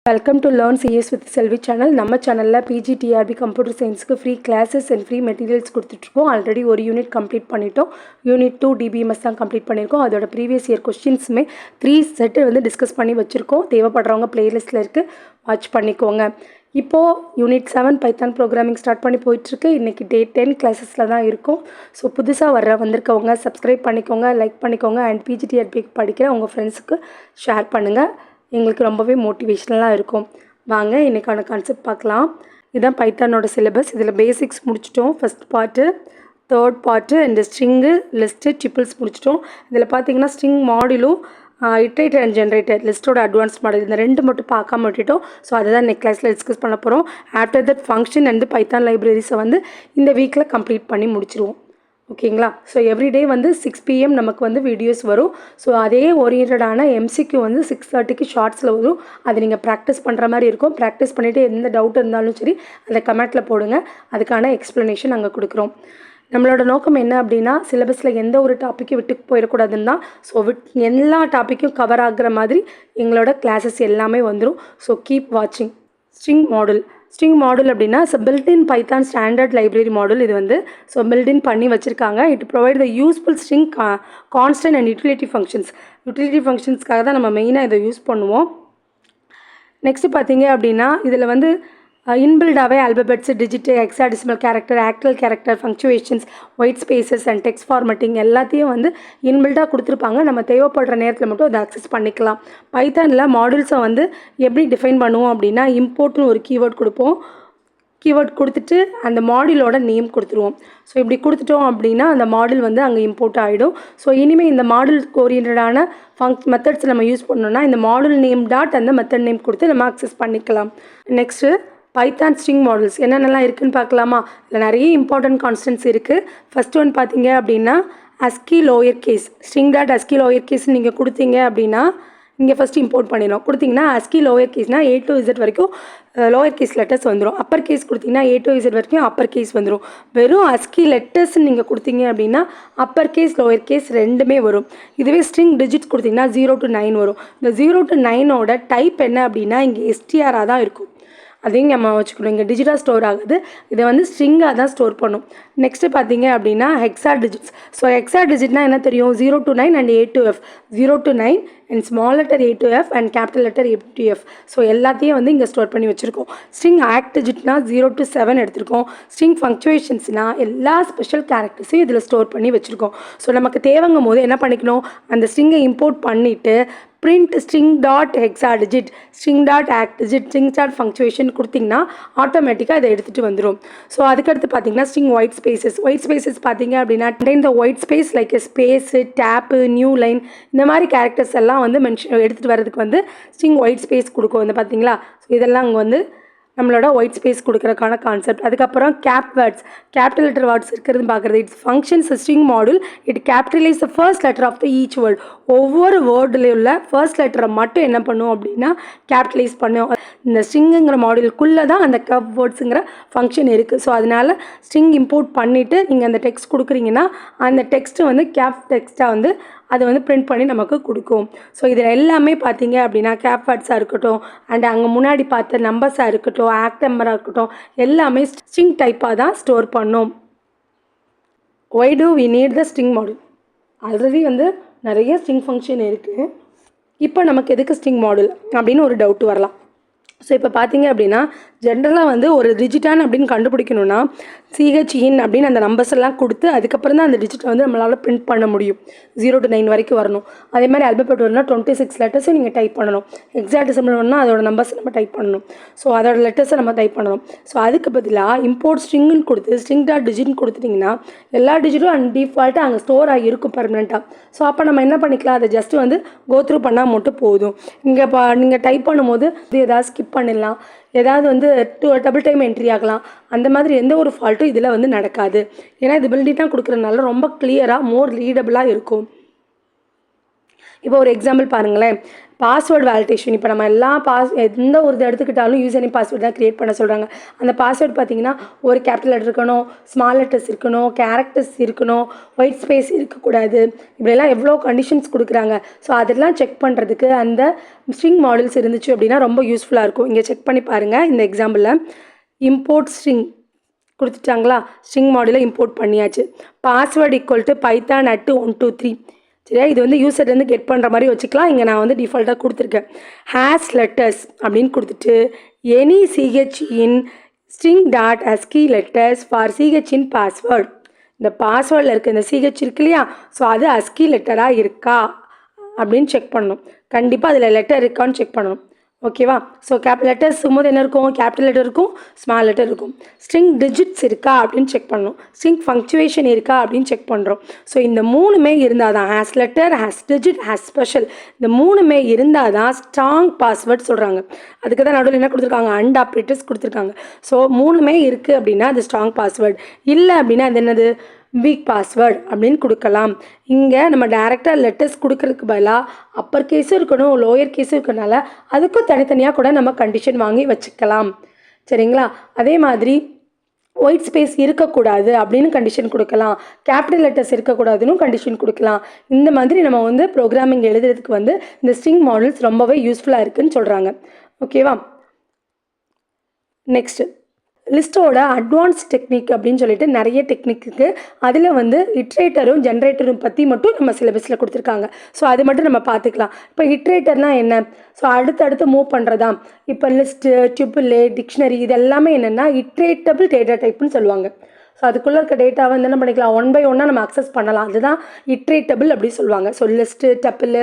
Welcome to Learn CS with Selvi channel. நம்ம சேனலில் PGTRB computer சயின்ஸுக்கு free classes and free materials கொடுத்துட்ருக்கோம். Already ஒரு யூனிட் கம்ப்ளீட் பண்ணிட்டோம். யூனிட் 2 DBMS தான் கம்ப்ளீட் பண்ணியிருக்கோம். அதோட ப்ரீவியஸ் இயர் கொஸ்டின்ஸுமே 3 செட்டு வந்து டிஸ்கஸ் பண்ணி வச்சுருக்கோம். தேவைப்படுறவங்க பிளேலிஸ்ட்டில் இருக்குது, வாட்ச் பண்ணிக்கோங்க. இப்போது யூனிட் 7 பைத்தான் ப்ரோக்ராமிங் ஸ்டார்ட் பண்ணி போயிட்டுருக்கு. இன்றைக்கி டே 10 கிளாஸஸில் தான் இருக்கும். ஸோ புதுசாக வந்திருக்கவங்க சப்ஸ்கிரைப் பண்ணிக்கோங்க, லைக் பண்ணிக்கோங்க அண்ட் PGTRB படிக்கிற உங்கள் ஃப்ரெண்ட்ஸுக்கு ஷேர் பண்ணுங்கள். எங்களுக்கு ரொம்பவே மோட்டிவேஷ்னலாக இருக்கும். வாங்க இன்றைக்கான கான்செப்ட் பார்க்கலாம். இதுதான் பைத்தானோட சிலபஸ். இதில் பேசிக்ஸ் முடிச்சிட்டோம், first part, third part and string, list, tuples முடிச்சிட்டோம். இதில் பார்த்தீங்கன்னா ஸ்ட்ரிங் மாடிலும் இட்ரேட்டர் அண்ட் ஜென்ரேட்டர் லிஸ்ட்டோட அட்வான்ஸ் மாடல் இந்த ரெண்டு மட்டும் பார்க்காம விட்டுட்டோம். ஸோ அதை தான் நெக்ஸ்ட் கிளாஸில் டிஸ்கஸ் பண்ண போகிறோம். After that function and Python லைப்ரரிஸை வந்து இந்த வீக்கில் கம்ப்ளீட் பண்ணி முடிச்சிருவோம். ஓகேங்களா? ஸோ எவ்ரிடே வந்து 6 PM நமக்கு வந்து வீடியோஸ் வரும். ஸோ அதே ஓரியன்டான MCQ வந்து 6:30க்கு ஷார்ட்ஸில் வரும். அதை நீங்கள் ப்ராக்டிஸ் பண்ணுற மாதிரி இருக்கும். ப்ராக்டிஸ் பண்ணிவிட்டு எந்த டவுட் இருந்தாலும் சரி அதை கமெண்ட்டில் போடுங்க. அதுக்கான எக்ஸ்ப்ளனேஷன் நாங்கள் கொடுக்குறோம். நம்மளோட நோக்கம் என்ன அப்படின்னா, சிலபஸில் எந்த ஒரு டாப்பிக்கும் விட்டு போயிடக்கூடாதுன்னு தான். ஸோ எல்லா டாப்பிக்கும் கவர் ஆகுற மாதிரி எங்களோட கிளாஸஸ் எல்லாமே வந்துடும். ஸோ கீப் வாட்சிங். ஸ்ட்ரிங் மாடல் அப்படின்னா built in Python standard library module. இது வந்து பில்ட்-இன் பண்ணி வச்சுருக்காங்க. It provide the useful string constant and utility ஃபங்க்ஷன்ஸ்க்காக தான் நம்ம மெயினாக இதை யூஸ் பண்ணுவோம். நெக்ஸ்ட்டு பார்த்தீங்க அப்படின்னா இதில் வந்து இன்பில்டாகவே alphabets, digit, hexadecimal character, octal character, punctuations, white spaces and text formatting எல்லாத்தையும் வந்து இன்பில்டாக கொடுத்துருப்பாங்க. நம்ம தேவைப்படுற நேரத்தில் மட்டும் அதை அக்சஸ் பண்ணிக்கலாம். பைத்தானில் மாடல்ஸை வந்து எப்படி டிஃபைன் பண்ணுவோம் அப்படின்னா, இம்போர்ட்னு ஒரு கீவேர்ட் கொடுப்போம். கீவேர்ட் கொடுத்துட்டு அந்த மாடிலோட நேம் கொடுத்துருவோம். ஸோ இப்படி கொடுத்துட்டோம் அப்படின்னா அந்த மாடல் வந்து அங்கே இம்போர்ட் ஆகிடும். ஸோ இனிமேல் இந்த மாடல் ஓரியன்டான மெத்தட்ஸ் நம்ம யூஸ் பண்ணோம்னா இந்த மாடல் நேம் டாட் அந்த மெத்தட் நேம் கொடுத்து நம்ம அக்சஸ் பண்ணிக்கலாம். நெக்ஸ்ட்டு பைத்தான் ஸ்ட்ரிங் மாடல்ஸ் என்னென்னலாம் இருக்குதுன்னு பார்க்கலாமா? இதில் நிறைய இம்பார்ட்டன்ட் கான்ஸ்டன்ட்ஸ் இருக்குது. ஃபஸ்ட் ஒன் பார்த்தீங்க அப்படின்னா ASCII lower case. String dot ASCII lower case நீங்கள் கொடுத்தீங்க அப்படின்னா இங்கே ஃபஸ்ட்டு இம்போர்ட் பண்ணிடும். கொடுத்திங்கன்னா ASCII லோயர் கேஸ்னால் A to Z வரைக்கும் லோயர் கேஸ் லெட்டர்ஸ் வந்துடும். அப்பர் கேஸ் கொடுத்திங்கன்னா A to Z வரைக்கும் அப்பர் கேஸ் வந்துடும். வெறும் ASCII லெட்டர்ஸ்ன்னு நீங்கள் கொடுத்தீங்க அப்படின்னா அப்பர் கேஸ் லோயர் கேஸ் ரெண்டுமே வரும். இதுவே ஸ்ட்ரிங் டிஜிட்ஸ் கொடுத்திங்கன்னா 0 to 9 வரும். இந்த 0 to 9ஓட டைப் என்ன அப்படின்னா இங்கே STR தான் இருக்கும். அதையும் நம்ம வச்சுக்கணும். இங்கே டிஜிட்டாக ஸ்டோர் ஆகுது. இதை வந்து ஸ்ட்ரிங்காக தான் ஸ்டோர் பண்ணும். நெக்ஸ்ட்டு பார்த்தீங்க அப்படின்னா ஹெக்ஸா டிஜிட்ஸ். ஸோ ஹெக்ஸா டிஜிட்னால் என்ன தெரியும்? 0 to 9 and A to F. 0 to 9 and small letter A to F and capital letter A to F. So எல்லாத்தையும் வந்து இங்கே ஸ்டோர் பண்ணி வச்சுருக்கோம். ஸ்ட்ரிங் ஆக்ட் டிஜிட்னா 0 to 7 எடுத்திருக்கோம். ஸ்ட்ரிங் ஃபங்க்சுவேஷன்ஸ்னால் எல்லா ஸ்பெஷல் கேரக்டர்ஸையும் இதில் ஸ்டோர் பண்ணி வச்சுருக்கோம். ஸோ நமக்கு தேவைங்கும் போது என்ன பண்ணிக்கணும், அந்த ஸ்ட்ரிங்கை இம்போர்ட் பண்ணிவிட்டு print string dot hexadigit, string dot act digit, string dot punctuation கொடுத்திங்கன்னா ஆட்டோமேட்டிக்காக இதை எடுத்துகிட்டு வந்துடும். ஸோ அதுக்கடுத்து பார்த்தீங்கன்னா ஸ்ட்ரிங் ஒயிட் ஸ்பேசஸ் பார்த்தீங்க அப்படின்னா இந்த white space like space, tab, new line இந்த மாதிரி கேரக்டர்ஸ் எல்லாம் வந்து எடுத்துகிட்டு வரதுக்கு வந்து ஸ்ட்ரிங் ஒயிட் ஸ்பேஸ் கொடுக்கும் வந்து பார்த்தீங்களா. ஸோ இதெல்லாம் அங்கே வந்து நம்மளோட ஒயிட் ஸ்பேஸ் கொடுக்குறதுக்கான கான்செப்ட். அதுக்கப்புறம் கேபிட்டல் லெட்டர் வேர்ட்ஸ் இருக்கிறது பார்க்குறது. It's functions string module. It capitalize the first letter of the each word. ஒவ்வொரு வேர்டில் உள்ள ஃபர்ஸ்ட் லெட்டரை மட்டும் என்ன பண்ணும் அப்படின்னா கேபிட்டலைஸ் பண்ணும். இந்த ஸ்ட்ரிங்குங்கிற மாடலுக்குள்ளே தான் அந்த கப் வேர்ட்ஸுங்கிற ஃபங்க்ஷன் இருக்குது. ஸோ அதனால் ஸ்ட்ரிங் இம்போர்ட் பண்ணிவிட்டு நீங்கள் அந்த டெக்ஸ்ட் கொடுக்குறீங்கன்னா அந்த டெக்ஸ்ட்டு வந்து கேப் டெக்ஸ்ட்டாக வந்து அதை வந்து பிரிண்ட் பண்ணி நமக்கு கொடுக்கும். ஸோ இதில் எல்லாமே பார்த்தீங்க அப்படின்னா கேப் வேர்ட்ஸாக இருக்கட்டும் அண்ட் அங்கே முன்னாடி பார்த்த நம்பர்ஸாக இருக்கட்டும், ஆக்ட் நம்பராக இருக்கட்டும், எல்லாமே ஸ்ட்ரிங் டைப்பாக தான் ஸ்டோர் பண்ணும். Why do we need the string module? Already வந்து நிறைய ஸ்ட்ரிங் ஃபங்க்ஷன் இருக்குது. இப்போ நமக்கு எதுக்கு ஸ்ட்ரிங் மாடல் அப்படின்னு ஒரு டவுட் வரலாம். ஸோ இப்போ பார்த்தீங்க அப்படின்னா ஜென்ரலாக வந்து ஒரு டிஜிட்டான் அப்படின்னு கண்டுபிடிக்கணுன்னா CHIN அப்படின்னு அந்த நம்பர்ஸ் எல்லாம் கொடுத்து அதுக்கப்புறம் தான் அந்த டிஜிட்டை வந்து நம்மளால் பிரிண்ட் பண்ண முடியும். 0 to 9 வரைக்கும் வரணும். அதே மாதிரி ஆல்பபெட் வரணும்னா 26 லெட்டர்ஸும் நீங்கள் டைப் பண்ணணும். ஹெக்ஸாடெசிமல் வரணும்னா அதோட நம்பர்ஸ் நம்ம டைப் பண்ணணும். ஸோ அதோட லெட்டர்ஸை நம்ம டைப் பண்ணணும். ஸோ அதுக்கு பதிலாக இம்போர்ட் ஸ்ட்ரிங்குன்னு கொடுத்து ஸ்ட்ரிங் டாட் டிஜிட்னு கொடுத்துட்டிங்கன்னா எல்லா டிஜிட்டும் அண்ட் டிஃபால்ட்டாக அங்கே ஸ்டோர் ஆகி இருக்கும் பர்மனெண்ட்டாக. ஸோ அப்போ நம்ம என்ன பண்ணிக்கலாம், அதை ஜஸ்ட்டு வந்து கோத்ரூ பண்ணால் மட்டும் போதும். இங்கே நீங்கள் டைப் பண்ணும்போது இது ஏதாவது ஸ்கிப் பண்ணிடலாம், ஏதாவது வந்து டபுள் டைம் என்ட்ரி ஆகலாம். அந்த மாதிரி எந்த ஒரு ஃபால்ட்டும் இதில் வந்து நடக்காது. ஏன்னா இது பில்டிங்காக கொடுக்குறதுனால ரொம்ப கிளியராக மோர் ரீடபுளாக இருக்கும். இப்போ ஒரு எக்ஸாம்பிள் பாருங்களேன். Password validation. இப்போ நம்ம எல்லா எந்த ஒரு இது எடுத்துக்கிட்டாலும் யூசர் நேம் பாஸ்வேர்டு தான் க்ரியேட் பண்ண சொல்கிறாங்க. அந்த பாஸ்வேர்டு பார்த்தீங்கன்னா ஒரு கேபிட்டல் லெட்டர் இருக்கணும், ஸ்மால் லெட்டர்ஸ் இருக்கணும், கேரக்டர்ஸ் இருக்கணும், ஒயிட் ஸ்பேஸ் இருக்கக்கூடாது. இப்படியெல்லாம் எவ்வளோ கண்டிஷன்ஸ் கொடுக்குறாங்க. ஸோ அதெல்லாம் செக் பண்ணுறதுக்கு அந்த ஸ்ட்ரிங் மாடல்ஸ் இருந்துச்சு அப்படின்னா ரொம்ப யூஸ்ஃபுல்லாக இருக்கும். இங்கே செக் பண்ணி பாருங்கள். இந்த எக்ஸாம்பிளில் இம்போர்ட் ஸ்ட்ரிங் கொடுத்துட்டாங்களா, ஸ்ட்ரிங் மாடலை இம்போர்ட் பண்ணியாச்சு. Password equal to Python @123. சரியா, இது வந்து யூசர்லேருந்து கெட் பண்ணுற மாதிரி வச்சுக்கலாம். இங்கே நான் வந்து டிஃபால்ட்டாக கொடுத்துருக்கேன். ஹேஷ் லெட்டர்ஸ் அப்படின்னு கொடுத்துட்டு any CH in string dot ASCII letters for CH in password. இந்த பாஸ்வேர்டில் இருக்க இந்த சிஹெச் இருக்கு இல்லையா, ஸோ அது ASCII லெட்டராக இருக்கா அப்படின்னு செக் பண்ணணும். கண்டிப்பாக அதில் லெட்டர் இருக்கான்னு செக் பண்ணணும். ஓகேவா? ஸோ லெட்டர்ஸ் போது என்ன இருக்கும், கேபிட்டல் லெட்டர் இருக்கும், ஸ்மால் லெட்டர் இருக்கும். ஸ்ட்ரிங் டிஜிட்ஸ் இருக்கா அப்படின்னு செக் பண்ணணும். ஸ்ட்ரிங் ஃபங்க்சுவேஷன் இருக்கா அப்படின்னு செக் பண்ணுறோம். ஸோ இந்த மூணுமே இருந்தால் தான் has letter, has digit, has special, இந்த மூணுமே இருந்தால் தான் ஸ்ட்ராங் பாஸ்வேர்ட் சொல்கிறாங்க. அதுக்கு தான் நடுவில் என்ன கொடுத்துருக்காங்க, அண்ட் ஆப்ரேட்டர்ஸ் கொடுத்துருக்காங்க. ஸோ மூணுமே இருக்குது அப்படின்னா அது ஸ்ட்ராங் பாஸ்வேர்டு. இல்லை அப்படின்னா அது என்னது, வீக் பாஸ்வேர்டு அப்படின்னு கொடுக்கலாம். இங்கே நம்ம டைரெக்டாக லெட்டர்ஸ் கொடுக்கறதுக்கு பதிலாக அப்பர் கேஸும் இருக்கணும், லோயர் கேஸும் இருக்கனால அதுக்கும் தனித்தனியாக கூட நம்ம கண்டிஷன் வாங்கி வச்சுக்கலாம். சரிங்களா? அதே மாதிரி ஒயிட் ஸ்பேஸ் இருக்கக்கூடாது அப்படின்னு கண்டிஷன் கொடுக்கலாம், கேபிட்டல் லெட்டர்ஸ் இருக்கக்கூடாதுன்னு கண்டிஷன் கொடுக்கலாம். இந்த மாதிரி நம்ம வந்து ப்ரோக்ராமிங் எழுதுறதுக்கு வந்து இந்த ஸ்ட்ரிங் மாடல்ஸ் ரொம்பவே யூஸ்ஃபுல்லாக இருக்குதுன்னு சொல்கிறாங்க. ஓகேவா? நெக்ஸ்ட்டு லிஸ்ட்டோட அட்வான்ஸ் டெக்னிக் அப்படின்னு சொல்லிட்டு நிறைய டெக்னிக் இருக்குது. அதில் வந்து இட்ரேட்டரும் ஜென்ரேட்டரும் பற்றி மட்டும் நம்ம சிலபஸில் கொடுத்துருக்காங்க. ஸோ அது மட்டும் நம்ம பார்த்துக்கலாம். இப்போ இட்ரேட்டர்னால் என்ன, ஸோ அடுத்தடுத்து மூவ் பண்ணுறதா. இப்போ லிஸ்ட்டு, டியூபிள், டிக்ஷனரி இது எல்லாமே என்னென்னா இட்ரேட்டபிள் டேட்டா டைப்னு சொல்லுவாங்க. ஸோ அதுக்குள்ளே இருக்க டேட்டாவை வந்து என்ன பண்ணிக்கலாம், 1 by 1 நம்ம அக்சஸ் பண்ணலாம். அதுதான் இட்ரேட்டபிள் அப்படி சொல்லுவாங்க. ஸோ லிஸ்ட்டு, டப்பிள்,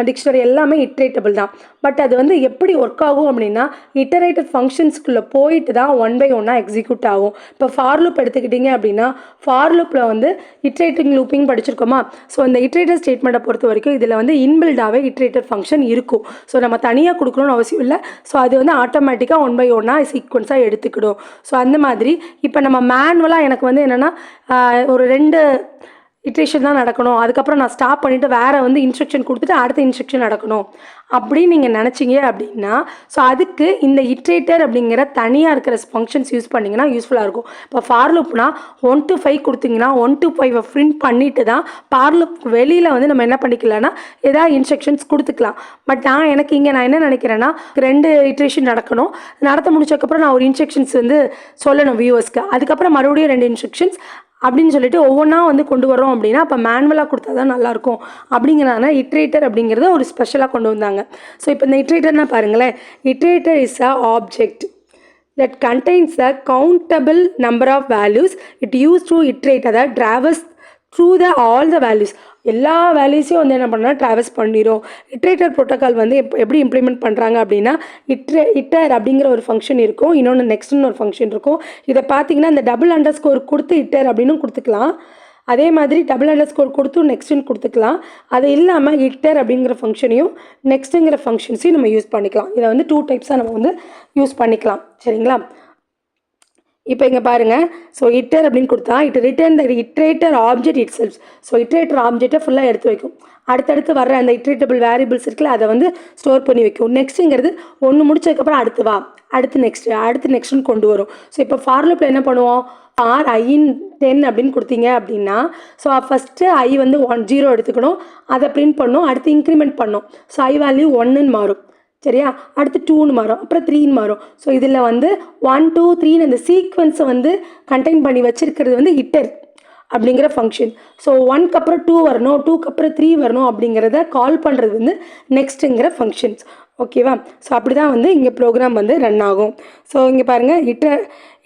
டிக்ஷனரி எல்லாமே இட்ரேட்டபிள் தான். பட் அது வந்து எப்படி ஒர்க் ஆகும் அப்படின்னா இட்டரேட்டிவ் ஃபங்க்ஷன்ஸ்குள்ளே போயிட்டு தான் 1 by 1 எக்ஸிக்யூட் ஆகும். இப்போ ஃபார் லூப் எடுத்துக்கிட்டிங்க அப்படின்னா ஃபார் லூப்பில் வந்து இட்ரேட்டிங் லூப்பிங் படிச்சிருக்கோமா. ஸோ இந்த இட்ரேட்டர் ஸ்டேட்மெண்ட்டை பொறுத்த வரைக்கும் இதில் வந்து இன்பில்டாகவே இட்ரேட்டர் ஃபங்க்ஷன் இருக்கும். ஸோ நம்ம தனியாக கொடுக்கணும்னு அவசியம் இல்லை. ஸோ அது வந்து ஆட்டோமேட்டிக்காக 1 by 1 சீக்வன்ஸாக எடுத்துக்கிடும். ஸோ அந்த மாதிரி இப்போ நம்ம மேனுவலாக எனக்கு வந்து என்னென்னா ஒரு 2 இட்ரேஷன் தான் நடக்கணும், அதுக்கப்புறம் நான் ஸ்டாப் பண்ணிவிட்டு வேறு வந்து இன்ஸ்ட்ரக்ஷன் கொடுத்துட்டு அடுத்த இன்ஸ்ட்ரக்ஷன் நடக்கணும் அப்படின்னு நீங்கள் நினச்சிங்க அப்படின்னா ஸோ அதுக்கு இந்த இட்ரேட்டர் அப்படிங்கிற தனியாக இருக்கிற ஃபங்க்ஷன்ஸ் யூஸ் பண்ணிங்கன்னா யூஸ்ஃபுல்லாக இருக்கும். இப்போ ஃபார் லூப்னா 1 to 5 கொடுத்தீங்கன்னா 1 to 5 பிரிண்ட் பண்ணிவிட்டு தான் ஃபார் லூப் வெளியில் வந்து நம்ம என்ன பண்ணிக்கலாம்னா ஏதாவது இன்ஸ்ட்ரக்ஷன்ஸ் கொடுத்துக்கலாம். பட் நான் என்ன நினைக்கிறேன்னா 2 இட்ரேஷன் நடக்கணும், நடத்த முடிச்சதுக்கப்புறம் நான் ஒரு இன்ஸ்ட்ரக்ஷன்ஸ் வந்து சொல்லணும் வியூவர்ஸ்க்கு, அதுக்கப்புறம் மறுபடியும் 2 இன்ஸ்ட்ரக்ஷன்ஸ் அப்படின்னு சொல்லிட்டு ஒவ்வொன்றா வந்து கொண்டு வரோம் அப்படின்னா அப்போ மேனுவலாக கொடுத்தா தான் நல்லாயிருக்கும். அப்படிங்கிறனால இட்ரேட்டர் அப்படிங்கிறத ஒரு ஸ்பெஷலாக கொண்டு வந்தாங்க. ஸோ இப்போ இந்த இட்ரேட்டர்னால் பாருங்களேன், iterator is a object that contains a countable number of values it used to iterate, அதாவது traverse through all the values, எல்லா வேல்யூஸையும் வந்து என்ன பண்ணால் ட்ராவல்ஸ் பண்ணிடும். இட்ரேட்டர் ப்ரோட்டோக்கால் வந்து எப்படி இம்ப்ளிமெண்ட் பண்ணுறாங்க அப்படின்னா இட்டர் அப்படிங்கிற ஒரு ஃபங்க்ஷன் இருக்கும், இன்னொன்று நெக்ஸ்ட்னு ஒரு ஃபங்க்ஷன் இருக்கும். இதை பார்த்தீங்கன்னா இந்த $_ கொடுத்து இட்டர் அப்படின்னு கொடுத்துக்கலாம், அதே மாதிரி $_ கொடுத்து நெக்ஸ்ட்டுன்னு கொடுத்துக்கலாம். அது இல்லாமல் இட்டர் அப்படிங்கிற ஃபங்க்ஷனையும் நெக்ஸ்ட்டுங்கிற ஃபங்க்ஷன்ஸையும் நம்ம யூஸ் பண்ணிக்கலாம். இதை வந்து 2 டைப்ஸாக நம்ம வந்து யூஸ் பண்ணிக்கலாம். சரிங்களா? இப்போ இங்கே பாருங்கள், ஸோ இட்டர் அப்படின்னு கொடுத்தா it return the iterator object itself. So iterator ஆப்ஜெக்டை ஃபுல்லாக எடுத்து வைக்கும். அடுத்தடுத்து வர அந்த இட்ரேட்டபிள் வேரியபிள்ஸ் இருக்குல்ல அதை வந்து ஸ்டோர் பண்ணி வைக்கும். நெக்ஸ்ட்டுங்கிறது ஒன்று முடிச்சதுக்கப்புறம் அடுத்து வா, அடுத்து நெக்ஸ்ட்னு கொண்டு வரும். ஸோ இப்போ ஃபார் லூப்பில் என்ன பண்ணுவோம், ஃபார் i in 10 அப்படின்னு கொடுத்தீங்க அப்படின்னா ஸோ ஃபஸ்ட்டு i வந்து 0 எடுத்துக்கணும், அதை பிரிண்ட் பண்ணும், அடுத்து இன்க்ரிமெண்ட் பண்ணும். ஸோ i வேல்யூ 1ன்னு மாறும். சரியா? அடுத்து 2ன்னு மாறும், அப்புறம் 3ன்னு மாறும். ஸோ இதில் வந்து 1 2 3ன்னு அந்த சீக்வன்ஸை வந்து கண்டெயின் பண்ணி வச்சுருக்கிறது வந்து இட்டர் அப்படிங்கிற ஃபங்க்ஷன். ஸோ 1க்கு அப்புறம் 2 வரணும், 2க்கு அப்புறம் 3 வரணும் அப்படிங்கிறத கால் பண்ணுறது வந்து நெக்ஸ்ட்டுங்கிற ஃபங்க்ஷன்ஸ். ஓகேவா? ஸோ அப்படி தான் வந்து இங்கே ப்ரோக்ராம் வந்து ரன் ஆகும். ஸோ இங்கே பாருங்கள்,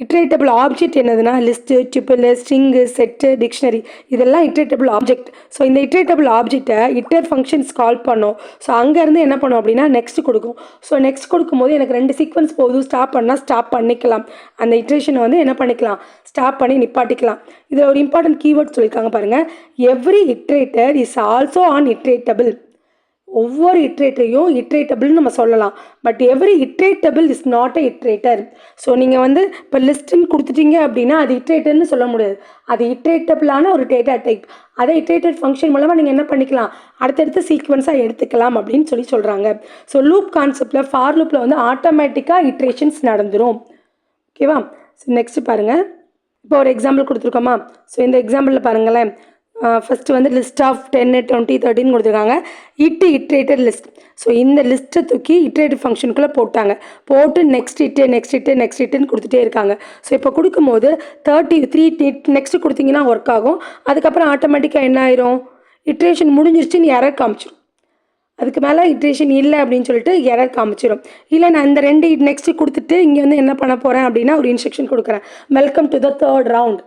இட்ரேட்டபிள் ஆப்ஜெக்ட் என்னதுன்னா list, tuple, string, set, dictionary இதெல்லாம் இட்ரேட்டபிள் ஆப்ஜெக்ட். ஸோ இந்த இட்ரேட்டபிள் ஆப்ஜெக்டை இட்டர் ஃபங்க்ஷன்ஸ் கால் பண்ணோம். ஸோ அங்கேருந்து என்ன பண்ணும் அப்படின்னா நெக்ஸ்ட் கொடுக்கும். ஸோ நெக்ஸ்ட் கொடுக்கும்போது எனக்கு 2 சீக்வன்ஸ் போதும், ஸ்டாப் பண்ணால் ஸ்டாப் பண்ணிக்கலாம். அந்த இட்ரேஷனை வந்து என்ன பண்ணிக்கலாம், ஸ்டாப் பண்ணி நிப்பாட்டிக்கலாம். இதில் ஒரு இம்பார்ட்டன்ட் கீவேர்ட் சொல்லியிருக்காங்க பாருங்கள், every iterator is also an iterable. ஒவ்வொரு இட்ரேட்டரையும் இட்ரேட்டபிள்னு நம்ம சொல்லலாம். But every iterable is not a iterator. So நீங்கள் வந்து இப்போ லிஸ்ட்டுன்னு கொடுத்துட்டீங்க அப்படின்னா அது இட்ரேட்டர்னு சொல்ல முடியாது. அது இட்ரேட்டபிளான ஒரு டேட்டா டைப். அதை இட்ரேட்டட் ஃபங்க்ஷன் மூலமாக நீங்கள் என்ன பண்ணிக்கலாம், அடுத்தடுத்து சீக்வன்ஸாக எடுத்துக்கலாம் அப்படின்னு சொல்கிறாங்க. ஸோ லூப் கான்செப்டில் ஃபார் லூப்பில் வந்து ஆட்டோமேட்டிக்காக இட்ரேஷன்ஸ் நடந்துடும். ஓகேவா? ஸோ நெக்ஸ்ட்டு பாருங்கள். இப்போ ஒரு எக்ஸாம்பிள் கொடுத்துருக்கோமா? ஸோ இந்த எக்ஸாம்பிளில் பாருங்களேன். ஃபஸ்ட்டு வந்து லிஸ்ட் ஆஃப் 10, 20, 30 கொடுத்துருக்காங்க. இட்ரேட்டட் லிஸ்ட். ஸோ இந்த லிஸ்ட்டை தூக்கி இட்ரேட்டிவ் ஃபங்க்ஷனுக்குள்ளே போட்டு நெக்ஸ்ட் இட்டுன்னு கொடுத்துட்டே இருக்காங்க. ஸோ இப்போ கொடுக்கும்போது 33 நெக்ஸ்ட்டு கொடுத்தீங்கன்னா ஒர்க் ஆகும். அதுக்கப்புறம் ஆட்டோமேட்டிக்காக என்ன ஆயிரும், இட்ரேஷன் முடிஞ்சிருச்சுன்னு எரர் காமிச்சிடும். அதுக்கு மேலே இட்ரேஷன் இல்லை அப்படின்னு சொல்லிட்டு எரர் காமிச்சிடும். இல்லை நான் இந்த 2 நெக்ஸ்ட்டு கொடுத்துட்டு இங்கே வந்து என்ன பண்ண போகிறேன் அப்படின்னா ஒரு இன்ஸ்ட்ரக்ஷன் கொடுக்குறேன், welcome to the 3rd round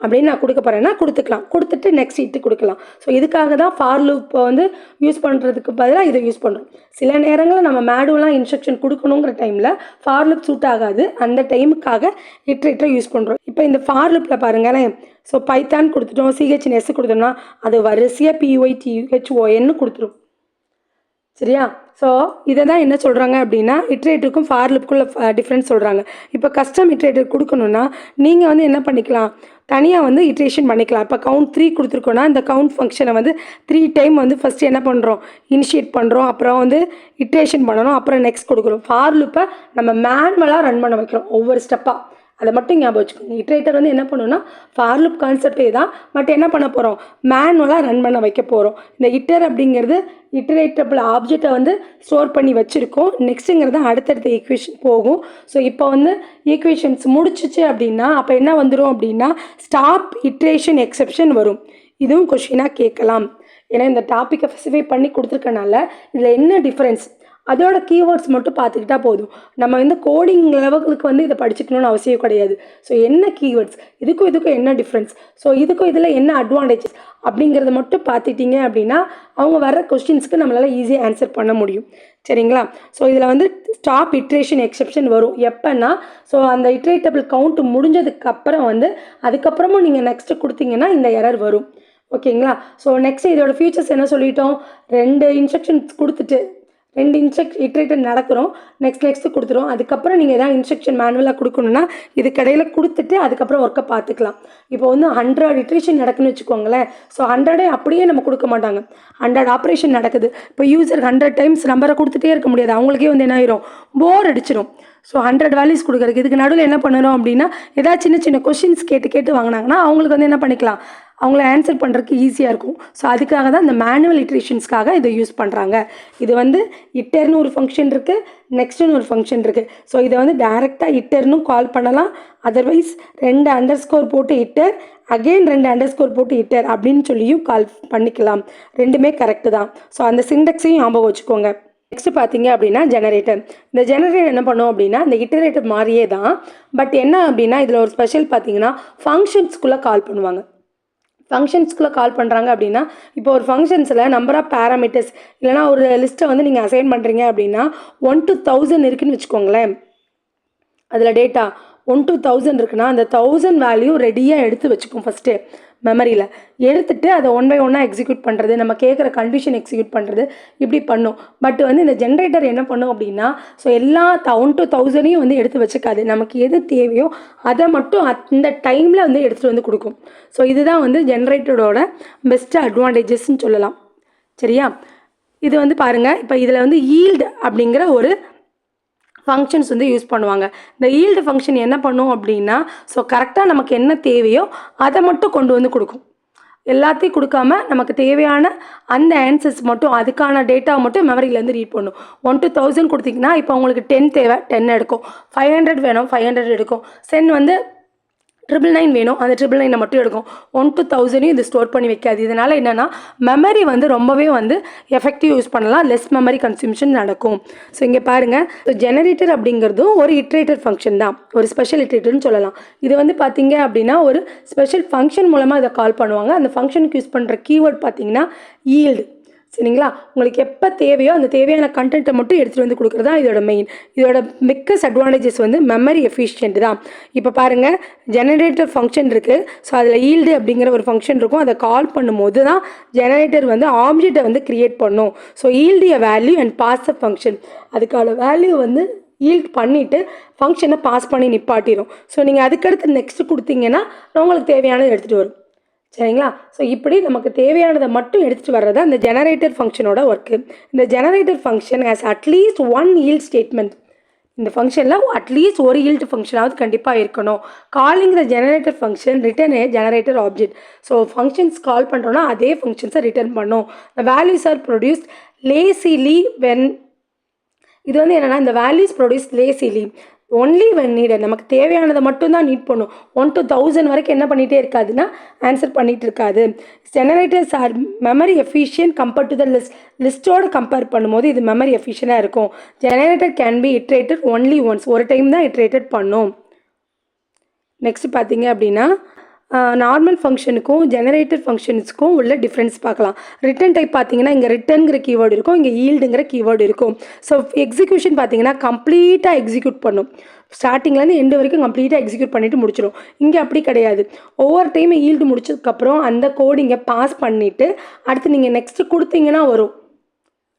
அப்படின்னு நான் கொடுக்க போகிறேன்னா கொடுத்துக்கலாம். கொடுத்துட்டு நெக்ஸ்ட் இட்டு கொடுக்கலாம். ஸோ இதுக்காக தான் ஃபார் லூப்பை வந்து யூஸ் பண்ணுறதுக்கு பதிலாக இதை யூஸ் பண்ணுறோம். சில நேரங்களில் நம்ம மேனுவலாக இன்ஸ்ட்ரக்ஷன் கொடுக்கணுங்கிற டைமில் ஃபார் லூப் சூட் ஆகாது. அந்த டைமுக்காக இட்ரேட்டரை யூஸ் பண்ணுறோம். இப்போ இந்த ஃபார் லூப்பில் பாருங்களேன். ஸோ பைத்தான் கொடுத்துட்டோம், CHNS கொடுத்தோம்னா அது வரிசையாக PYTHON கொடுத்துரும். சரியா? ஸோ இதை தான் என்ன சொல்கிறாங்க அப்படின்னா இட்ரேட்டருக்கும் ஃபார் லூப்புக்குள்ள டிஃப்ரென்ஸ் சொல்கிறாங்க. இப்போ கஸ்டம் இட்ரேட்டர் கொடுக்கணுன்னா நீங்கள் வந்து என்ன பண்ணிக்கலாம், தனியாக வந்து இட்ரேஷன் பண்ணிக்கலாம். இப்போ கவுண்ட் 3 கொடுத்துருக்கோன்னா இந்த கவுண்ட் ஃபங்க்ஷனை வந்து 3 டைம் வந்து ஃபஸ்ட்டு என்ன பண்ணுறோம், இனிஷியேட் பண்ணுறோம், அப்புறம் வந்து இட்ரேஷன் பண்ணணும், அப்புறம் நெக்ஸ்ட் கொடுக்குறோம். ஃபார் லூப்பை நம்ம மேனுவலாக ரன் பண்ண வைக்கிறோம் ஒவ்வொரு ஸ்டெப்பாக. அதை மட்டும் ஞாபகம் வச்சுக்கோங்க. இட்ரேட்டர் வந்து என்ன பண்ணுன்னா ஃபார் லூப் கான்செப்டே தான், பட் என்ன பண்ண போகிறோம், மேனுவலாக ரன் பண்ண வைக்க போகிறோம். இந்த இட்டர் அப்படிங்கிறது இட்டரேட்டபிள் ஆப்ஜெக்டை வந்து ஸ்டோர் பண்ணி வச்சுருக்கோம். நெக்ஸ்ட்டுங்கிறது அடுத்தடுத்த ஈக்குவேஷன் போகும். ஸோ இப்போ வந்து ஈக்குவேஷன்ஸ் முடிச்சிச்சு அப்படின்னா அப்போ என்ன வந்துடும் அப்படின்னா ஸ்டாப் இட்ரேஷன் எக்ஸெப்ஷன் வரும். இதுவும் கொஷினாக கேட்கலாம். ஏன்னா இந்த டாப்பிக்கை ஸ்பெசிஃபை பண்ணி கொடுத்துருக்கனால இதில் என்ன டிஃப்ரென்ஸ் அதோட கீவேர்ட்ஸ் மட்டும் பார்த்துக்கிட்டா போதும். நம்ம வந்து கோடிங் லெவலுக்கு வந்து இதை படிச்சுக்கணும்னு அவசியம் கிடையாது. ஸோ என்ன கீவேர்ட்ஸ், இதுக்கும் என்ன டிஃப்ரென்ஸ், ஸோ இதுக்கும் இதில் என்ன அட்வான்டேஜஸ் அப்படிங்கிறத மட்டும் பார்த்துட்டிங்க அப்படின்னா அவங்க வர கொஸ்டின்ஸ்க்கு நம்மளால் ஈஸியாக ஆன்சர் பண்ண முடியும். சரிங்களா? ஸோ இதில் வந்து ஸ்டாப் இட்ரேஷன் எக்ஸெப்ஷன் வரும் எப்போன்னா, ஸோ அந்த இட்ரேட்டபிள் கவுண்ட் முடிஞ்சதுக்கப்புறம் வந்து அதுக்கப்புறமும் நீங்கள் நெக்ஸ்ட்டு கொடுத்தீங்கன்னா இந்த எரர் வரும். ஓகேங்களா? ஸோ நெக்ஸ்ட் இதோட ஃபியூச்சர்ஸ் என்ன சொல்லிட்டோம், 2 இன்ஸ்ட்ரக்ஷன்ஸ் கொடுத்துட்டு 2 இட்ரேட்டர் நடக்கிறோம், நெக்ஸ்ட்டு கொடுத்துரும். அதுக்கப்புறம் நீங்கள் எதாவது இன்ஸ்ட்ரக்ஷன் மேனுவலாக கொடுக்கணுன்னா இது கடையில் கொடுத்துட்டு அதுக்கப்புறம் ஒர்க்கை பார்த்துக்கலாம். இப்போ வந்து 100 இட்ரேஷன் நடக்குன்னு வச்சுக்கோங்களேன். ஸோ 100 அப்படியே நம்ம கொடுக்க மாட்டாங்க, 100 ஆப்ரேஷன் நடக்குது. இப்போ யூசர் 100 டைம்ஸ் நம்பரை கொடுத்துட்டே இருக்க முடியாது, அவங்களுக்கே வந்து என்ன ஆயிரும், போர் அடிச்சிடும். ஸோ 100 வேல்யூஸ் கொடுக்குறதுக்கு இதுக்கு நடுவில் என்ன பண்ணணும் அப்படின்னா ஏதாவது சின்ன கொஷின்ஸ் கேட்டு வாங்கினாங்கன்னா அவங்களுக்கு வந்து என்ன பண்ணிக்கலாம், அவங்கள ஆன்சர் பண்ணுறதுக்கு ஈஸியாக இருக்கும். ஸோ அதுக்காக தான் இந்த மேனுவல் இட்ரேஷன்ஸ்க்காக இதை யூஸ் பண்ணுறாங்க. இது வந்து இட்டர்னு ஒரு ஃபங்க்ஷன் இருக்குது, நெக்ஸ்ட்டுன்னு ஒரு ஃபங்க்ஷன் இருக்குது. ஸோ இதை வந்து டேரெக்டாக இட்டர்னு கால் பண்ணலாம். அதர்வைஸ் 2 அண்டர்ஸ்கோர் போட்டு இட்டர், அகெயின் 2 அண்டர்ஸ்கோர் போட்டு இட்டர் அப்படின்னு சொல்லியும் கால் பண்ணிக்கலாம். ரெண்டுமே கரெக்டு தான். ஸோ அந்த சிண்டெக்ஸையும் ஞாபகம் வச்சுக்கோங்க. நெக்ஸ்ட்டு பார்த்தீங்க அப்படின்னா ஜெனரேட்டர். இந்த ஜெனரேட்டர் என்ன பண்ணும் அப்படின்னா இந்த இட்டரேட்டர் மாதிரியே தான், பட் என்ன அப்படின்னா இதில் ஒரு ஸ்பெஷல் பார்த்தீங்கன்னா ஃபங்க்ஷன்ஸ்குள்ளே கால் பண்ணுவாங்க. ஃபங்க்ஷன்ஸ்குள்ளே கால் பண்ணுறாங்க அப்படின்னா இப்போ ஒரு ஃபங்க்ஷன்ஸில் நம்பர் ஆஃப் பேராமீட்டர்ஸ் இல்லைனா ஒரு லிஸ்ட்டை வந்து நீங்கள் அசைன் பண்ணுறீங்க அப்படின்னா 1 to 1000 இருக்குதுன்னு வச்சுக்கோங்களேன். அதில் டேட்டா 1 to 1000 இருக்குன்னா அந்த 1000 வேல்யூ ரெடியாக எடுத்து வச்சுக்கும் ஃபஸ்ட்டு மெமரியில். எடுத்துகிட்டு அதை 1 by 1 எக்ஸிக்யூட் பண்ணுறது, நம்ம கேட்குற கண்டிஷன் எக்ஸிக்யூட் பண்ணுறது, இப்படி பண்ணும். பட் வந்து இந்த ஜென்ரேட்டர் என்ன பண்ணும் அப்படின்னா ஸோ எல்லா 1 to 1000 வந்து எடுத்து வச்சுக்காது, நமக்கு எது தேவையோ அதை மட்டும் அந்த டைமில் வந்து எடுத்துகிட்டு வந்து கொடுக்கும். ஸோ இதுதான் வந்து ஜென்ரேட்டரோட பெஸ்ட்டு அட்வான்டேஜஸ்ன்னு சொல்லலாம். சரியா? இது வந்து பாருங்கள், இப்போ இதில் வந்து ஈல்டு அப்படிங்கிற ஒரு ஃபங்க்ஷன்ஸ் வந்து யூஸ் பண்ணுவாங்க. இந்த ஈல்டு ஃபங்க்ஷன் என்ன பண்ணும் அப்படின்னா ஸோ கரெக்டாக நமக்கு என்ன தேவையோ அதை மட்டும் கொண்டு வந்து கொடுக்கும். எல்லாத்தையும் கொடுக்காம நமக்கு தேவையான அந்த ஆன்சர்ஸ் மட்டும், அதுக்கான டேட்டாவை மட்டும் மெமரியிலேருந்து ரீட் பண்ணும். 1 to 1000 கொடுத்தீங்கன்னா இப்போ உங்களுக்கு 10 தேவை, 10 எடுக்கும். 500 வேணும், 500 எடுக்கும். சென் வந்து 999 வேணும், அந்த 999 மட்டும் எடுக்கும். 1 to 1000 இது ஸ்டோர் பண்ணி வைக்காது. இதனால் என்னென்னா மெமரி வந்து ரொம்பவே வந்து எஃபெக்டிவ் யூஸ் பண்ணலாம், லெஸ் மெமரி கன்சியூம்ஷன் நடக்கும். ஸோ இங்கே பாருங்கள், ஸோ ஜெனரேட்டர் அப்படிங்கிறதும் ஒரு இட்ரேட்டர் ஃபங்க்ஷன் தான், ஒரு ஸ்பெஷல் இட்ரேட்டர்னு சொல்லலாம். இது வந்து பார்த்தீங்க அப்படின்னா ஒரு ஸ்பெஷல் ஃபங்க்ஷன் மூலமாக இதை கால் பண்ணுவாங்க. அந்த ஃபங்க்ஷனுக்கு யூஸ் பண்ணுற கீவேர்ட் பார்த்தீங்கன்னா ஈல்டு. சரிங்களா? உங்களுக்கு எப்போ தேவையோ அந்த தேவையான கண்டென்ட்டை மட்டும் எடுத்துகிட்டு வந்து கொடுக்குறது தான் இதோட மெயின். இதோட பிக்கஸ்ட் அட்வான்டேஜஸ் வந்து மெமரி எஃபிஷியன்ட் தான். இப்போ பாருங்கள், ஜெனரேட்டர் ஃபங்க்ஷன் இருக்குது. ஸோ அதில் ஈல்டு அப்படிங்கிற ஒரு ஃபங்க்ஷன் இருக்கும். அதை கால் பண்ணும்போது தான் ஜெனரேட்டர் வந்து ஆப்ஜெக்டை வந்து க்ரியேட் பண்ணும். So yield a value and pass a function. அதுக்கான வேல்யூ வந்து ஈல்ட் பண்ணிவிட்டு ஃபங்க்ஷனை பாஸ் பண்ணி நிப்பாட்டிடும். ஸோ நீங்கள் அதுக்கடுத்து நெக்ஸ்ட்டு கொடுத்தீங்கன்னா உங்களுக்கு தேவையானது எடுத்துகிட்டு வரும். சரிங்களா? ஸோ இப்படி நமக்கு தேவையானதை மட்டும் எடுத்துகிட்டு வர்றது அந்த ஜெனரேட்டர் ஃபங்க்ஷனோட ஒர்க்கு. இந்த generator function has at least one yield statement. இந்த ஃபங்க்ஷனில் அட்லீஸ்ட் ஒரு ஈல்ட் ஃபங்க்ஷனாவது கண்டிப்பாக இருக்கணும். Calling the generator function return a generator object. So functions call பண்ணுறோன்னா அதே ஃபங்க்ஷன்ஸை ரிட்டர்ன் பண்ணும். The values are produced lazily when. இது வந்து என்னென்னா, இந்த values produce lazily only when needed. நமக்கு தேவையானதை மட்டும்தான் நீட் பண்ணும். 1 to 1000 வரைக்கும் என்ன பண்ணிகிட்டே இருக்காதுன்னா ஆன்சர் பண்ணிகிட்டு இருக்காது. Generators are memory efficient compared to the லிஸ்ட்டோடு கம்பேர் பண்ணும்போது இது மெமரி எஃபிஷியண்டாக இருக்கும். Generator can be iterated only once. ஒரு டைம் தான் இட்ரேட்டட் பண்ணும். நெக்ஸ்ட் பார்த்தீங்க அப்படின்னா, நார்மல் ஃபங்க்ஷனுக்கும் ஜெனரேட்டர் ஃபங்க்ஷன்ஸுக்கும் உள்ள டிஃப்ரென்ஸ் பார்க்கலாம். ரிட்டன் டைப் பார்த்தீங்கன்னா இங்கே ரிட்டன்கிற கீவேர்டு இருக்கும், இங்கே ஈல்டுங்கிற கீவேர்டு இருக்கும். ஸோ எக்ஸிக்யூஷன் பார்த்தீங்கன்னா கம்ப்ளீட்டாக எக்ஸிக்யூட் பண்ணும். ஸ்டார்டிங்லேருந்து எண்டு வரைக்கும் கம்ப்ளீட்டாக எக்ஸிக்யூட் பண்ணிவிட்டு முடிச்சிடும். இங்கே அப்படி கிடையாது. ஒவ்வொரு டைம் ஈல்டு முடிச்சதுக்கப்புறம் அந்த கோடிங்கை பாஸ் பண்ணிவிட்டு அடுத்து நீங்கள் நெக்ஸ்ட்டு கொடுத்தீங்கன்னா வரும்,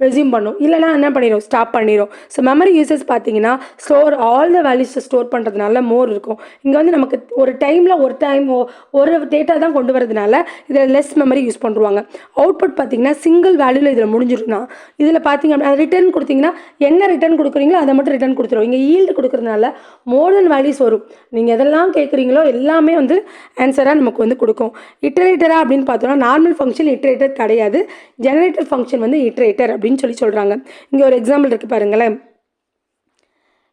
ரெஸ்யூம் பண்ணும். இல்லைனா என்ன பண்ணிடும், ஸ்டாப் பண்ணிடும். ஸோ மெமரி யூசர்ஸ் பார்த்தீங்கன்னா ஸ்டோர் ஆல் த வேல்யூஸை ஸ்டோர் பண்ணுறதுனால மோர் இருக்கும். இங்கே வந்து நமக்கு ஒரு டைமில் ஒரு டேட்டா தான் கொண்டு வரதுனால இதில் லெஸ் மெமரி யூஸ் பண்ணுவாங்க. அவுட்புட் பார்த்தீங்கன்னா சிங்கிள் வேல்யூவில் இதில் முடிஞ்சிடும்னா, இதில் பார்த்தீங்க அப்படின்னா ரிட்டர்ன் கொடுத்தீங்கன்னா என்ன ரிட்டர்ன் கொடுக்குறீங்களோ அதை மட்டும் ரிட்டர்ன் கொடுத்துரும். இங்கே ஈல்டு கொடுக்குறதுனால மோர் தென் வேல்யூஸ் வரும். நீங்கள் எதெல்லாம் கேட்குறீங்களோ எல்லாமே வந்து ஆன்சராக நமக்கு வந்து கொடுக்கும். இட்ரேட்டரா அப்படின்னு பார்த்தோம்னா நார்மல் ஃபங்க்ஷன் இட்ரேட்டர் கிடையாது. ஜெனரேட்டர் ஃபங்க்ஷன் வந்து இட்ரேட்டர் அப்படின்னு சொல்கிறாங்க. இங்கே ஒரு எக்ஸாம்பிள் இருக்குது பாருங்களேன்.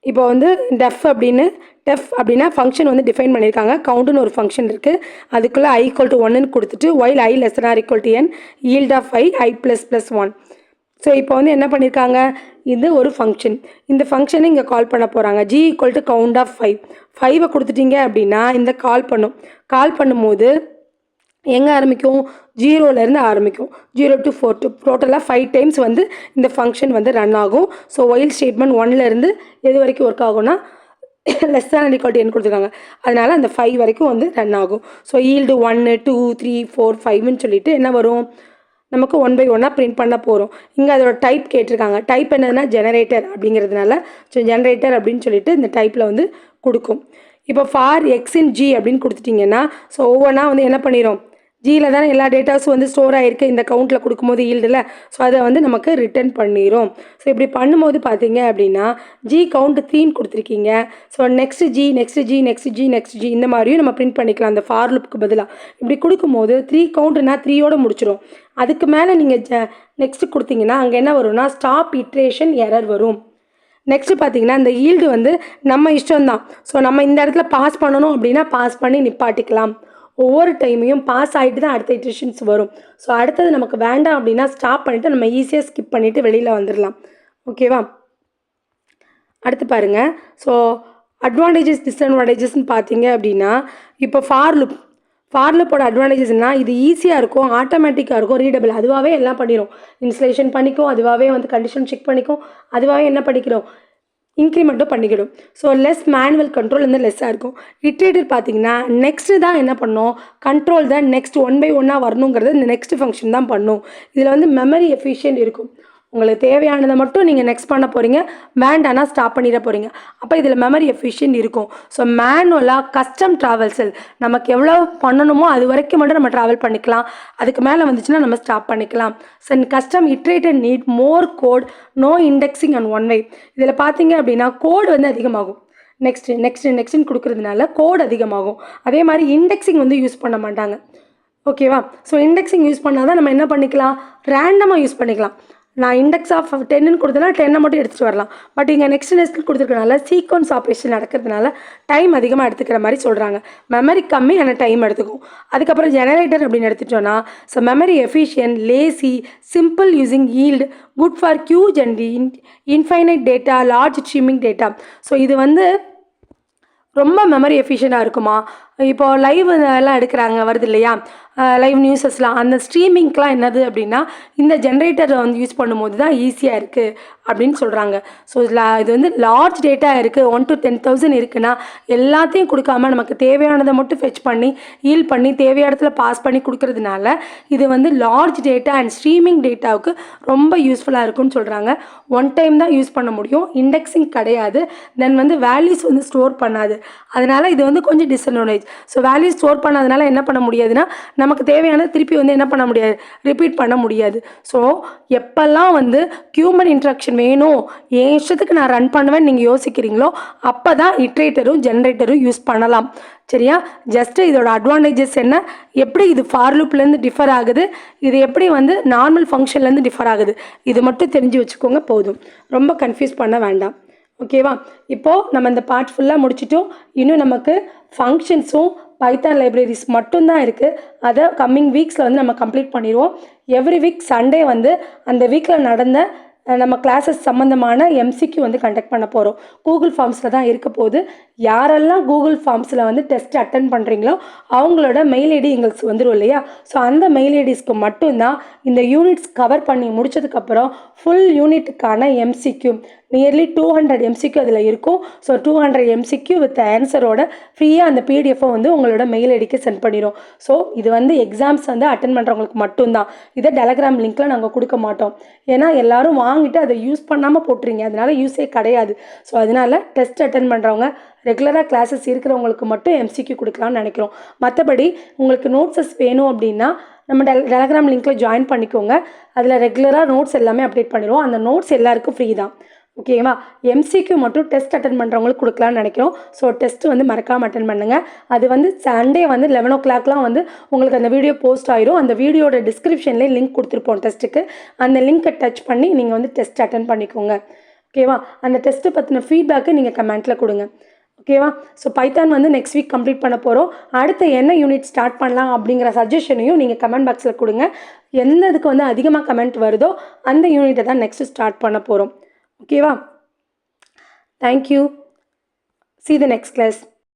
இப்போ வந்து டெஃப் அப்படின்னா ஃபங்க்ஷன் வந்து டிஃபைன் பண்ணியிருக்காங்க. கவுண்ட்னு ஒரு ஃபங்க்ஷன் இருக்குது. அதுக்குள்ளே i = 1ன்னு கொடுத்துட்டு while i ≤ n yield of i ++ 1. So இப்போ வந்து என்ன பண்ணியிருக்காங்க, இது ஒரு ஃபங்க்ஷன். இந்த ஃபங்க்ஷனை இங்கே கால் பண்ண போகிறாங்க. g = count of 5. 5 கொடுத்துட்டீங்க அப்படின்னா இந்த கால் பண்ணும்போது எங்கே ஆரம்பிக்கும், 0லேருந்து ஆரம்பிக்கும். 0 to 4 டோட்டலாக 5 டைம்ஸ் வந்து இந்த ஃபங்க்ஷன் வந்து ரன் ஆகும். ஸோ ஒயில் ஸ்டேட்மெண்ட் 1லேருந்து எது வரைக்கும் ஒர்க் ஆகும்னா லெஸ் தேன் = n கொடுத்துருக்காங்க. அதனால் அந்த 5 வரைக்கும் வந்து ரன் ஆகும். ஸோ ஈல்டு 1 2 3 4 5ன்னு சொல்லிட்டு என்ன வரும், நமக்கு 1 by 1 பிரிண்ட் பண்ண போகிறோம். இங்கே அதோட டைப் கேட்டிருக்காங்க. டைப் என்னதுன்னா ஜெனரேட்டர் அப்படிங்கிறதுனால ஸோ ஜெனரேட்டர் அப்படின்னு சொல்லிட்டு இந்த டைப்பில் வந்து கொடுக்கும். இப்போ ஃபார் எக்ஸ் இன் ஜி அப்படின்னு கொடுத்துட்டிங்கன்னா ஸோ ஒவ்வொன்றா வந்து என்ன பண்ணிடும், ஜியில் தானே எல்லா டேட்டாஸும் வந்து ஸ்டோர் ஆகிருக்கு இந்த கவுண்ட்டில் கொடுக்கும்போது ஈல்டில். ஸோ அதை வந்து நமக்கு ரிட்டர்ன் பண்ணிடும். ஸோ இப்படி பண்ணும்போது பார்த்தீங்க அப்படின்னா ஜி கவுண்ட் 3ன்னு கொடுத்துருக்கீங்க. ஸோ நெக்ஸ்ட் ஜி இந்த மாதிரியும் நம்ம பிரிண்ட் பண்ணிக்கலாம் அந்த ஃபார் லுப்புக்கு பதிலாக. இப்படி கொடுக்கும்போது 3 கவுண்ட்னா 3யோடு முடிச்சிடும். அதுக்கு மேலே நீங்கள் நெக்ஸ்ட்டு கொடுத்தீங்கன்னா அங்கே என்ன வரும்னா ஸ்டாப் இட்ரேஷன் எரர் வரும். நெக்ஸ்ட்டு பார்த்தீங்கன்னா இந்த ஈல்டு வந்து நம்ம இஷ்டம்தான். ஸோ நம்ம இந்த இடத்துல பாஸ் பண்ணணும் அப்படின்னா பாஸ் பண்ணி நிப்பாட்டிக்கலாம். ஒவ்வொரு டைமையும் பாஸ் ஆகிட்டு தான் அடுத்த இட்ரேஷன்ஸ் வரும். ஸோ அடுத்தது நமக்கு வேண்டாம் அப்படின்னா ஸ்டாப் பண்ணிவிட்டு நம்ம ஈஸியாக ஸ்கிப் பண்ணிவிட்டு வெளியில் வந்துடலாம். ஓகேவா? அடுத்து பாருங்கள். ஸோ அட்வான்டேஜஸ் டிஸ்அட்வான்டேஜஸ்ன்னு பார்த்தீங்க அப்படின்னா இப்போ ஃபார் லுப்போட அட்வான்டேஜஸ்னால் இது ஈஸியாக இருக்கும், ஆட்டோமேட்டிக்காக இருக்கும், ரீடபிள். அதுவாகவே எல்லாம் பண்ணிடும். இன்ஸ்டலேஷன் பண்ணிக்கும், அதுவாகவே வந்து கண்டிஷன் செக் பண்ணிக்கும், அதுவாகவே என்ன பண்ணிக்கிறோம், இன்க்ரிமெண்ட்டும் பண்ணிக்கிடும். ஸோ லெஸ் மேனுவல் கண்ட்ரோல் வந்து லெஸ்ஸாக இருக்கும். இட்ரேட்டர் பார்த்தீங்கன்னா நெக்ஸ்ட்டு தான் என்ன பண்ணோம், கண்ட்ரோல் தான் நெக்ஸ்ட் 1 by 1 வரணுங்கிறது இந்த நெக்ஸ்ட் ஃபங்க்ஷன் தான் பண்ணும். இதில் வந்து மெமரி எஃபிஷியன்ட் இருக்கும். உங்களுக்கு தேவையானதை மட்டும் நீங்கள் நெக்ஸ்ட் பண்ண போகிறீங்க, வேண்டானா ஸ்டாப் பண்ணிட போகிறீங்க. அப்போ இதில் மெமரி எஃபிஷியன்ட் இருக்கும். ஸோ மேனுவலாக கஸ்டம் ட்ராவல்ஸில் நமக்கு எவ்வளோ பண்ணணுமோ அது வரைக்கும் மட்டும் நம்ம ட்ராவல் பண்ணிக்கலாம். அதுக்கு மேலே வந்துச்சுன்னா நம்ம ஸ்டாப் பண்ணிக்கலாம். So custom iterated need more code, no indexing and one way. இதில் பார்த்தீங்க அப்படின்னா கோடு வந்து அதிகமாகும். நெக்ஸ்ட்டுன்னு கொடுக்குறதுனால கோட் அதிகமாகும். அதே மாதிரி இண்டெக்ஸிங் வந்து யூஸ் பண்ண மாட்டாங்க. ஓகேவா? ஸோ இண்டெக்ஸிங் யூஸ் பண்ணால் தான் நம்ம என்ன பண்ணிக்கலாம், ரேண்டமாக யூஸ் பண்ணிக்கலாம். நான் இண்டெக்ஸ் ஆஃப் 10ன்னு கொடுத்தனா 10 மட்டும் எடுத்துகிட்டு வரலாம். பட் இங்கே நெக்ஸ்ட் கொடுத்துருக்கனால சீக்வன்ஸ் ஆப்ரேஷன் நடக்கிறதுனால டைம் அதிகமாக எடுத்துக்கிற மாதிரி சொல்கிறாங்க. மெமரி கம்மி ஆனால் டைம் எடுத்துக்கும். அதுக்கப்புறம் ஜெனரேட்டர் அப்படின்னு எடுத்துட்டோன்னா so memory efficient, lazy, simple using yield, good for huge and infinite data, large streaming data. So இது வந்து ரொம்ப மெமரி எஃபிஷியண்டாக இருக்குமா, இப்போ லைவ் எல்லாம் எடுக்கிறாங்க வருது இல்லையா, லைவ் நியூஸஸ்லாம் அந்த ஸ்ட்ரீமிங்க்கெலாம் என்னது அப்படின்னா இந்த ஜென்ரேட்டரை வந்து யூஸ் பண்ணும்போது தான் ஈஸியாக இருக்குது அப்படின்னு சொல்கிறாங்க. ஸோ இதில் இது வந்து லார்ஜ் டேட்டா இருக்குது, 1 to 10,000 இருக்குன்னா எல்லாத்தையும் கொடுக்காம நமக்கு தேவையானதை மட்டும் ஃபெச் பண்ணி ஹீல் பண்ணி தேவையான இடத்துல பாஸ் பண்ணி கொடுக்கறதுனால இது வந்து லார்ஜ் டேட்டா அண்ட் ஸ்ட்ரீமிங் டேட்டாவுக்கு ரொம்ப யூஸ்ஃபுல்லாக இருக்குன்னு சொல்கிறாங்க. ஒன் டைம் தான் யூஸ் பண்ண முடியும், இண்டெக்ஸிங் கிடையாது, தென் வந்து வேல்யூஸ் வந்து ஸ்டோர் பண்ணாது. அதனால் இது வந்து கொஞ்சம் டிஸ்அட்வான்டேஜ். ஸோ வேல்யூ ஸ்டோர் பண்ணாதனால என்ன பண்ண முடியாதுன்னா நமக்கு தேவையான திருப்பி வந்து என்ன பண்ண முடியாது, ரிப்பீட் பண்ண முடியாது. ஸோ எப்போல்லாம் வந்து ஹியூமன் இன்ட்ராக்ஷன் வேணும் என் இஷ்டத்துக்கு நான் ரன் பண்ணுவேன்னு நீங்கள் யோசிக்கிறீங்களோ அப்போ தான் இட்ரேட்டரும் ஜென்ரேட்டரும் யூஸ் பண்ணலாம். சரியா? ஜஸ்ட்டு இதோட அட்வான்டேஜஸ் என்ன, எப்படி இது ஃபார் லூப்லேருந்து டிஃபர் ஆகுது, இது எப்படி வந்து நார்மல் ஃபங்க்ஷன்லேருந்து டிஃபர் ஆகுது, இது மட்டும் தெரிஞ்சு வச்சுக்கோங்க போதும், ரொம்ப கன்ஃபியூஸ் பண்ண வேண்டாம். ஓகேவா? இப்போது நம்ம இந்த பார்ட் ஃபுல்லாக முடிச்சிட்டோம். இன்னும் நமக்கு ஃபங்க்ஷன்ஸும் பைத்தான் லைப்ரரிஸ் மட்டும்தான் இருக்குது. அதை கம்மிங் வீக்ஸில் வந்து நம்ம கம்ப்ளீட் பண்ணிடுவோம். எவ்ரி வீக் சண்டே வந்து அந்த வீக்கில் நடந்த நம்ம கிளாஸஸ் சம்மந்தமான எம்சிக்யூ வந்து கண்டக்ட் பண்ண போகிறோம். கூகுள் ஃபார்ம்ஸில் தான் இருக்க போகுது. யாரெல்லாம் கூகுள் ஃபார்ம்ஸில் வந்து டெஸ்ட் அட்டன் பண்ணுறீங்களோ அவங்களோட மெயில் ஐடி எங்களுக்கு வந்துடும் இல்லையா? ஸோ அந்த மெயில் ஐடிஸ்க்கு மட்டும்தான் இந்த யூனிட்ஸ் கவர் பண்ணி முடிச்சதுக்கப்புறம் ஃபுல் யூனிட்டுக்கான எம்சிக்யூ நியர்லி 200 எம்சிக்யூ அதில் இருக்கும். ஸோ 200 எம்சிக்யூ வித் ஆன்சரோட ஃப்ரீயாக அந்த பிடிஎஃபை வந்து உங்களோட மெயில் ஐடிக்கு சென்ட் பண்ணிடும். ஸோ இது வந்து எக்ஸாம்ஸ் வந்து அட்டன் பண்ணுறவங்களுக்கு மட்டும்தான். இதை டெலகிராம் லிங்க்கில் நாங்கள் கொடுக்க மாட்டோம். ஏன்னா எல்லோரும் வாங்கிட்டு அதை யூஸ் பண்ணாமல் போட்டுறீங்க, அதனால் யூஸே கிடையாது. ஸோ அதனால் டெஸ்ட் அட்டன் பண்ணுறவங்க ரெகுலராக கிளாஸஸ் இருக்கிறவங்களுக்கு மட்டும் எம்சிக்யூ கொடுக்கலாம்னு நினைக்கிறோம். மற்றபடி உங்களுக்கு நோட்ஸஸ் வேணும் அப்படின்னா நம்ம டெலகிராம் லிங்க்கில் ஜாயின் பண்ணிக்கோங்க. அதில் ரெகுலராக நோட்ஸ் எல்லாமே அப்டேட் பண்ணிடுவோம். அந்த நோட்ஸ் எல்லாருக்கும் ஃப்ரீ தான். ஓகேவா? எம்சிக்யூ மட்டும் டெஸ்ட் அட்டன் பண்ணுறவங்களுக்கு கொடுக்கலான்னு நினைக்கிறோம். ஸோ டெஸ்ட்டு வந்து மறக்காமல் அட்டன் பண்ணுங்கள். அது வந்து சண்டே வந்து 11 o'clockலாம் வந்து உங்களுக்கு அந்த வீடியோ போஸ்ட் ஆயிரும். அந்த வீடியோட டிஸ்கிரிப்ஷன்லேயே லிங்க் கொடுத்துருப்போம் டெஸ்ட்டுக்கு. அந்த லிங்க்கை டச் பண்ணி நீங்கள் வந்து டெஸ்ட் அட்டன் பண்ணிக்கோங்க. ஓகேவா? அந்த டெஸ்ட்டு பற்றின ஃபீட்பேக்கு நீங்கள் கமெண்ட்டில் கொடுங்க. ஓகேவா? ஸோ பைத்தான் வந்து நெக்ஸ்ட் வீக் கம்ப்ளீட் பண்ண போகிறோம். அடுத்து என்ன யூனிட் ஸ்டார்ட் பண்ணலாம் அப்படிங்கிற சஜஷனையும் நீங்கள் கமெண்ட் பாக்ஸில் கொடுங்க. எந்ததுக்கு வந்து அதிகமாக கமெண்ட் வருதோ அந்த யூனிட்டை தான் நெக்ஸ்ட்டு ஸ்டார்ட் பண்ண போகிறோம். ஓகேவா? Thank you. See you the next class.